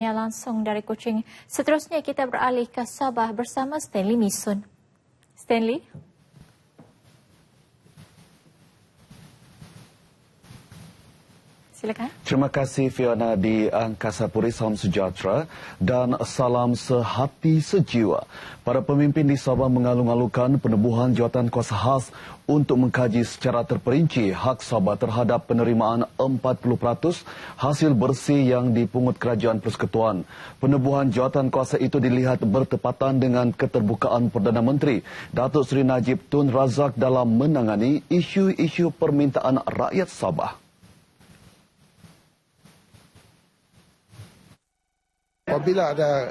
Langsung dari Kuching. Seterusnya kita beralih ke Sabah bersama Stanley Misun. Stanley? Silakan. Terima kasih Fiona di Angkasa Puri. Salam sejahtera dan salam sehati sejiwa. Para pemimpin di Sabah mengalung-alungkan penubuhan jawatan kuasa khas untuk mengkaji secara terperinci hak Sabah terhadap penerimaan 40% hasil bersih yang dipungut Kerajaan Persekutuan. Penubuhan jawatan kuasa itu dilihat bertepatan dengan keterbukaan Perdana Menteri Datuk Seri Najib Tun Razak dalam menangani isu-isu permintaan rakyat Sabah. Apabila ada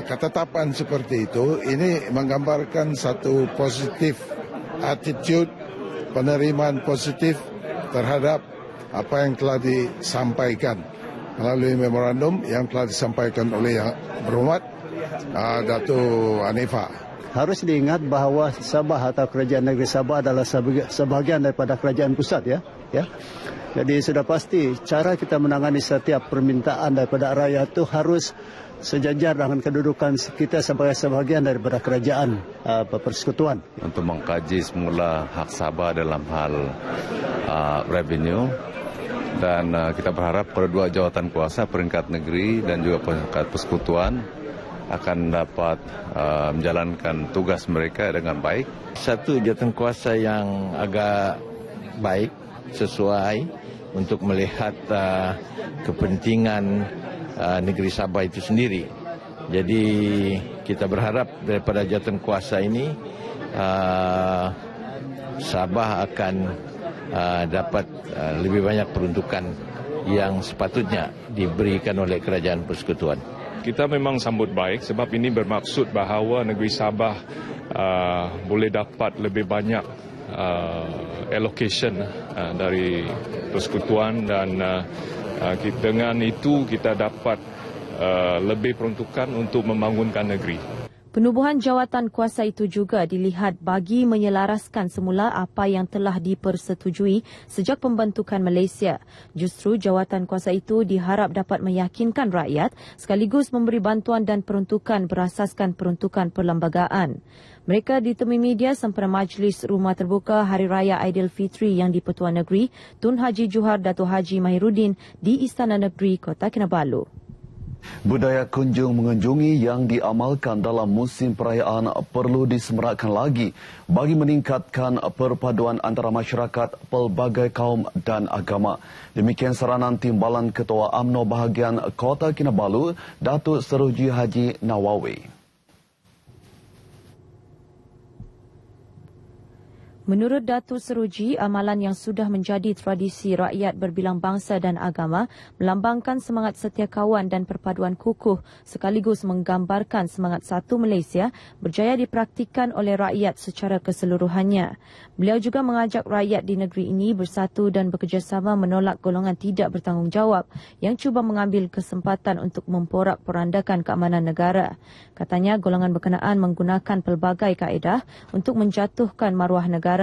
ketetapan seperti itu, ini menggambarkan satu positif attitude, penerimaan positif terhadap apa yang telah disampaikan melalui memorandum yang telah disampaikan oleh Yang Berhormat Datuk Hanifah. Harus diingat bahawa Sabah atau Kerajaan Negeri Sabah adalah sebahagian daripada Kerajaan Pusat, ya. Jadi sudah pasti cara kita menangani setiap permintaan daripada rakyat itu harus sejajar dengan kedudukan kita sebagai sebahagian daripada kerajaan persekutuan. Untuk mengkaji semula hak Sabah dalam hal revenue dan kita berharap kedua jawatan kuasa peringkat negeri dan juga peringkat persekutuan akan dapat menjalankan tugas mereka dengan baik. Satu jawatan kuasa yang agak baik, sesuai untuk melihat kepentingan negeri Sabah itu sendiri. Jadi kita berharap daripada jawatan kuasa ini Sabah akan dapat lebih banyak peruntukan yang sepatutnya diberikan oleh Kerajaan Persekutuan. Kita memang sambut baik sebab ini bermaksud bahawa negeri Sabah boleh dapat lebih banyak allocation dari persekutuan dan dengan itu kita dapat lebih peruntukan untuk membangunkan negeri. Penubuhan jawatan kuasa itu juga dilihat bagi menyelaraskan semula apa yang telah dipersetujui sejak pembentukan Malaysia. Justru jawatan kuasa itu diharap dapat meyakinkan rakyat sekaligus memberi bantuan dan peruntukan berasaskan peruntukan perlembagaan. Mereka ditemui media sempena Majlis Rumah Terbuka Hari Raya Aidilfitri yang di-Pertuan Negeri Tun Haji Johor Dato' Haji Mahiruddin di Istana Negeri Kota Kinabalu. Budaya kunjung mengunjungi yang diamalkan dalam musim perayaan perlu disemerakkan lagi bagi meningkatkan perpaduan antara masyarakat pelbagai kaum dan agama. Demikian saranan Timbalan Ketua UMNO bahagian Kota Kinabalu, Datuk Seruji Haji Nawawi. Menurut Datuk Seruji, amalan yang sudah menjadi tradisi rakyat berbilang bangsa dan agama melambangkan semangat setia kawan dan perpaduan kukuh sekaligus menggambarkan semangat satu Malaysia berjaya dipraktikkan oleh rakyat secara keseluruhannya. Beliau juga mengajak rakyat di negeri ini bersatu dan bekerjasama menolak golongan tidak bertanggungjawab yang cuba mengambil kesempatan untuk memporak-porandakan keamanan negara. Katanya golongan berkenaan menggunakan pelbagai kaedah untuk menjatuhkan maruah negara.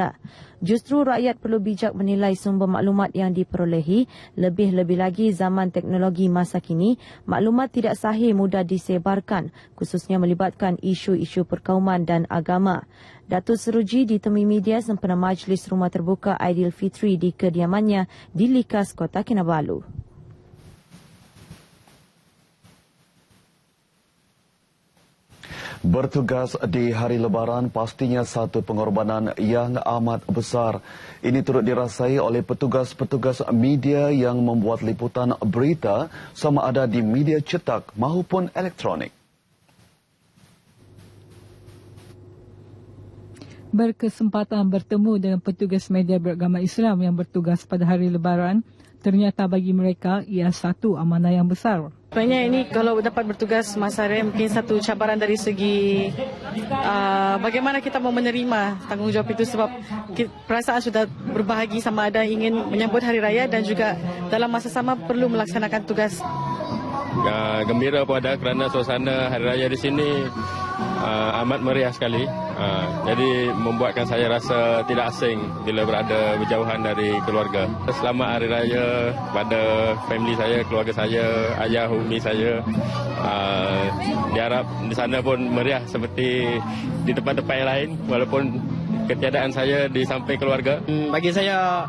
Justru rakyat perlu bijak menilai sumber maklumat yang diperolehi. Lebih-lebih lagi zaman teknologi masa kini, maklumat tidak sahih mudah disebarkan, khususnya melibatkan isu-isu perkauman dan agama. Datuk Seruji ditemui media sempena Majlis Rumah Terbuka Aidilfitri di kediamannya di Likas, Kota Kinabalu. Bertugas di hari Lebaran pastinya satu pengorbanan yang amat besar. Ini turut dirasai oleh petugas-petugas media yang membuat liputan berita sama ada di media cetak maupun elektronik. Berkesempatan bertemu dengan petugas media beragama Islam yang bertugas pada hari Lebaran, ternyata bagi mereka ia satu amanah yang besar. Sebenarnya ini kalau dapat bertugas masa raya mungkin satu cabaran dari segi bagaimana kita mau menerima tanggungjawab itu sebab perasaan sudah berbahagi sama ada ingin menyambut hari raya dan juga dalam masa sama perlu melaksanakan tugas gembira pun ada kerana suasana Hari Raya di sini amat meriah sekali. Jadi membuatkan saya rasa tidak asing bila berada berjauhan dari keluarga. Selamat Hari Raya pada family saya, keluarga saya, ayah, umi saya. Diharap di sana pun meriah seperti di tempat-tempat yang lain walaupun ketiadaan saya di samping keluarga. Bagi saya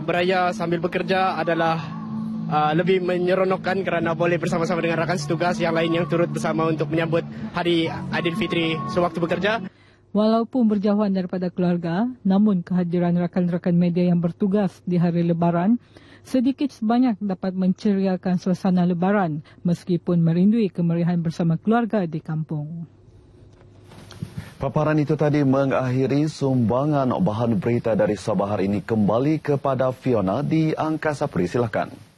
beraya sambil bekerja adalah lebih menyeronokkan kerana boleh bersama-sama dengan rakan setugas yang lain yang turut bersama untuk menyambut Hari Aidilfitri sewaktu bekerja. Walaupun berjauhan daripada keluarga, namun kehadiran rakan-rakan media yang bertugas di hari Lebaran sedikit sebanyak dapat menceriakan suasana Lebaran meskipun merindui kemeriahan bersama keluarga di kampung. Paparan itu tadi mengakhiri sumbangan bahan berita dari Sabah hari ini. Kembali kepada Fiona di Angkasa Peri. Silakan.